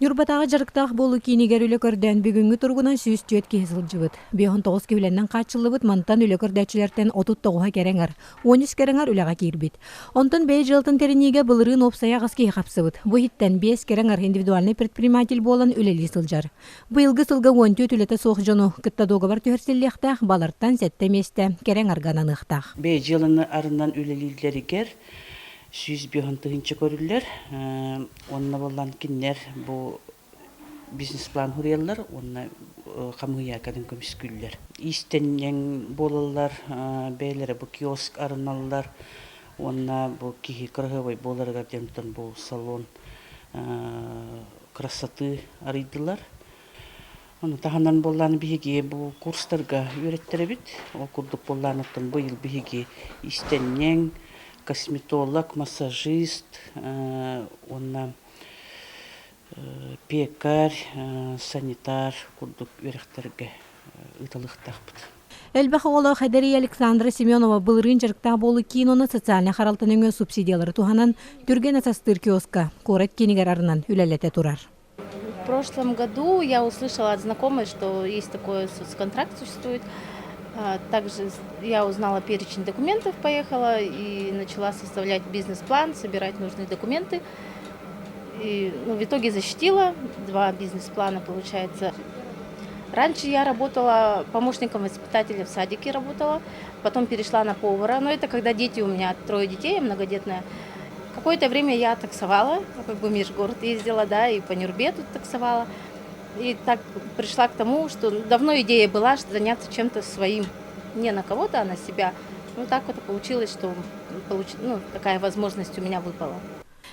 Нюрбатаға жарықтақ болу кейінігер үлі көрден бүгінгі тұрғынан сүйіс түйет кейсіл жывыд. 5-9 кевіленнен қатшылыбыд мантан үлі көрдәтчілерден 39-ға кереңар, 13 кереңар үліға кейірбіт. Онтан бей жылтын терінеге бұлырын опсая ғыз кей қапсыбыд. Бұ хиттен 5 кереңар индивидуальный предприниматель болан үлелі сылжар. Бұйылғы сылға 14 үлеті соқ жону кытта доғабар төхерселлектақ баларттан сәтті месті кереңар ғананықтақ. Бей жылыны арынан үлелілдерігер Süz bir hıntığınca görürler. Onunla olan kinler bu biznes plan huriyarlar, onunla kamıya kadın kömüsküller. İstenen bolalar, beylere bu kiosk arınalılar, onunla bu kihi kırgıvay bolarga demten bu salon krasatı arıydılar. Onu tahanan bolanı bihigi bu kurslarga öğrettirebit. O kurduk bolanıtın bu yıl bihigi istenen косметолог, массажист, пекарь, санитар, курдук өректерге ыталықтақпыд. Әлбәқі олы Хадерия Александра Семенова бұлырын жарықта болу кейін оны социальный қаралтын өңі субсидиялары туғанан түрген асастыр киоска, корет кенігер арынан үләләте тұрар. В прошлом году я услышала от знакомой, что есть такой соцконтракт существует. Также я узнала перечень документов, поехала и начала составлять бизнес-план, собирать нужные документы. И, в итоге защитила 2 бизнес-плана, получается. Раньше я работала помощником воспитателя в садике, потом перешла на повара. Но это когда дети у меня 3 детей, я многодетная. Какое-то время я таксовала, межгород ездила, да, и по Нюрбе тут таксовала. И так пришла к тому, что давно идея была, что заняться чем-то своим, не на кого-то, а на себя. Так вот получилось, что такая возможность у меня выпала.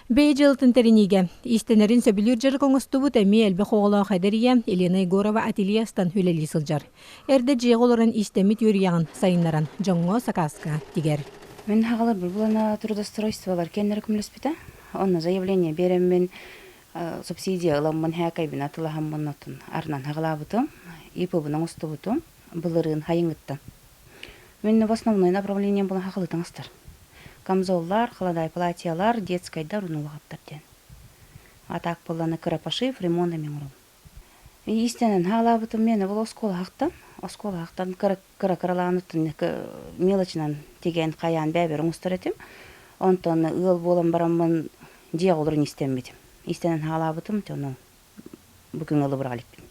Бей жылтын терінеге, истенерін сөбілер жыр коңыстыбыт әме әлбі қоғыла Хадерия Елена Егорова ательястан хүлелі сылжар. Әрді жеғолырын истемит юрияғын сайынларан жоңғы сақасқа тигер. Мен хағалар бір бұлана трудостройстволар кендер күміліспіті. Онна заявление берем мен субсидия ыламмын хәкайбін атылағаммын отын арнан хағалабытым, ипыбының ұстыбытым, бұлырын хайыңыттан. Мен в основной направлением бұлан хағалытың астар. Камзоллар, холодай платьялар, детскайдар ұнулағаттарден. Атақ бұланы кірапашив, ремонда меңұрым. Истенен хағалабытым мені бұл оскола хақтан кіракыраланытын мелочынан теген қаян бәбер ұңыстар етім. Онтан ұл болам барамын де олырын істенбедім. Истенен халабытым, тону бүгін ылы бұралықпен.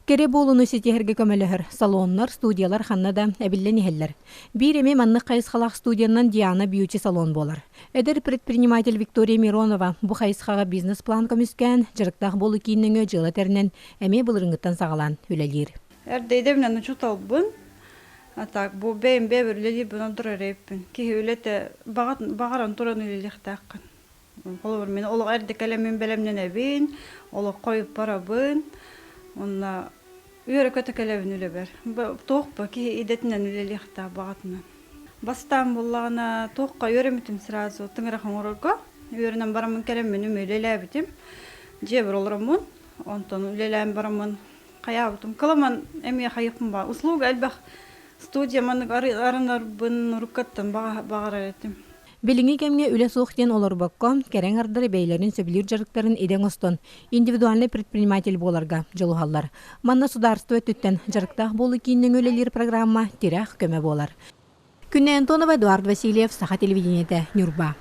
Кере болуны сетехерге көмелігір. Салонлар, студиялар ханнада әбіллен ехеллер. Bir еме манны қайысқалақ студиянан Диана Бьюти салон болар. Эдер предприниматель Виктория Миронова бұ қайысқаға бизнес-план көміскен, жырықтақ болу кейіннің жылы тәрінен әме бұлырыңыттан сағалан үлелер. Әрдейді мінен ұчутал бұн. Так, бұл бәйім бәбір үлелер бұн ұдырар еппін. Кейі үлеті бағаран тұран үлелер таққын. Олар мен олық әрді кәлеммен бәлемнен әбейін, олық қойып барабын, онна үйері көті кәлемін үлі бәр. Тоқпа ки едетінен үлеліқта бағатынан. Бастан болағына тоққа үйеремітім сразу тыңырақын ұрырға, үйерінен барамын кәлеммен үлелі әбітім. Жебір олырымын, онтан үлелі барамын қаябытым. Кыламан әмей қайықпын ба. Услуг әлбәқ студия манық арынар бұн ұрыққаттан бағарар етім. Беліңі кемге үлі соқтен олар баққа, кәрен ардары бәйлерін сөбілер жарықтарын еден остон, индивидуальный предприниматель боларға жылуғалар. Манна сударство өттіттен жарықтақ болы кейіннің өлелер программа тирах көмі болар. Күнне Антонова, Эдуард Васильев, Саха телевидениеті, Нюрба.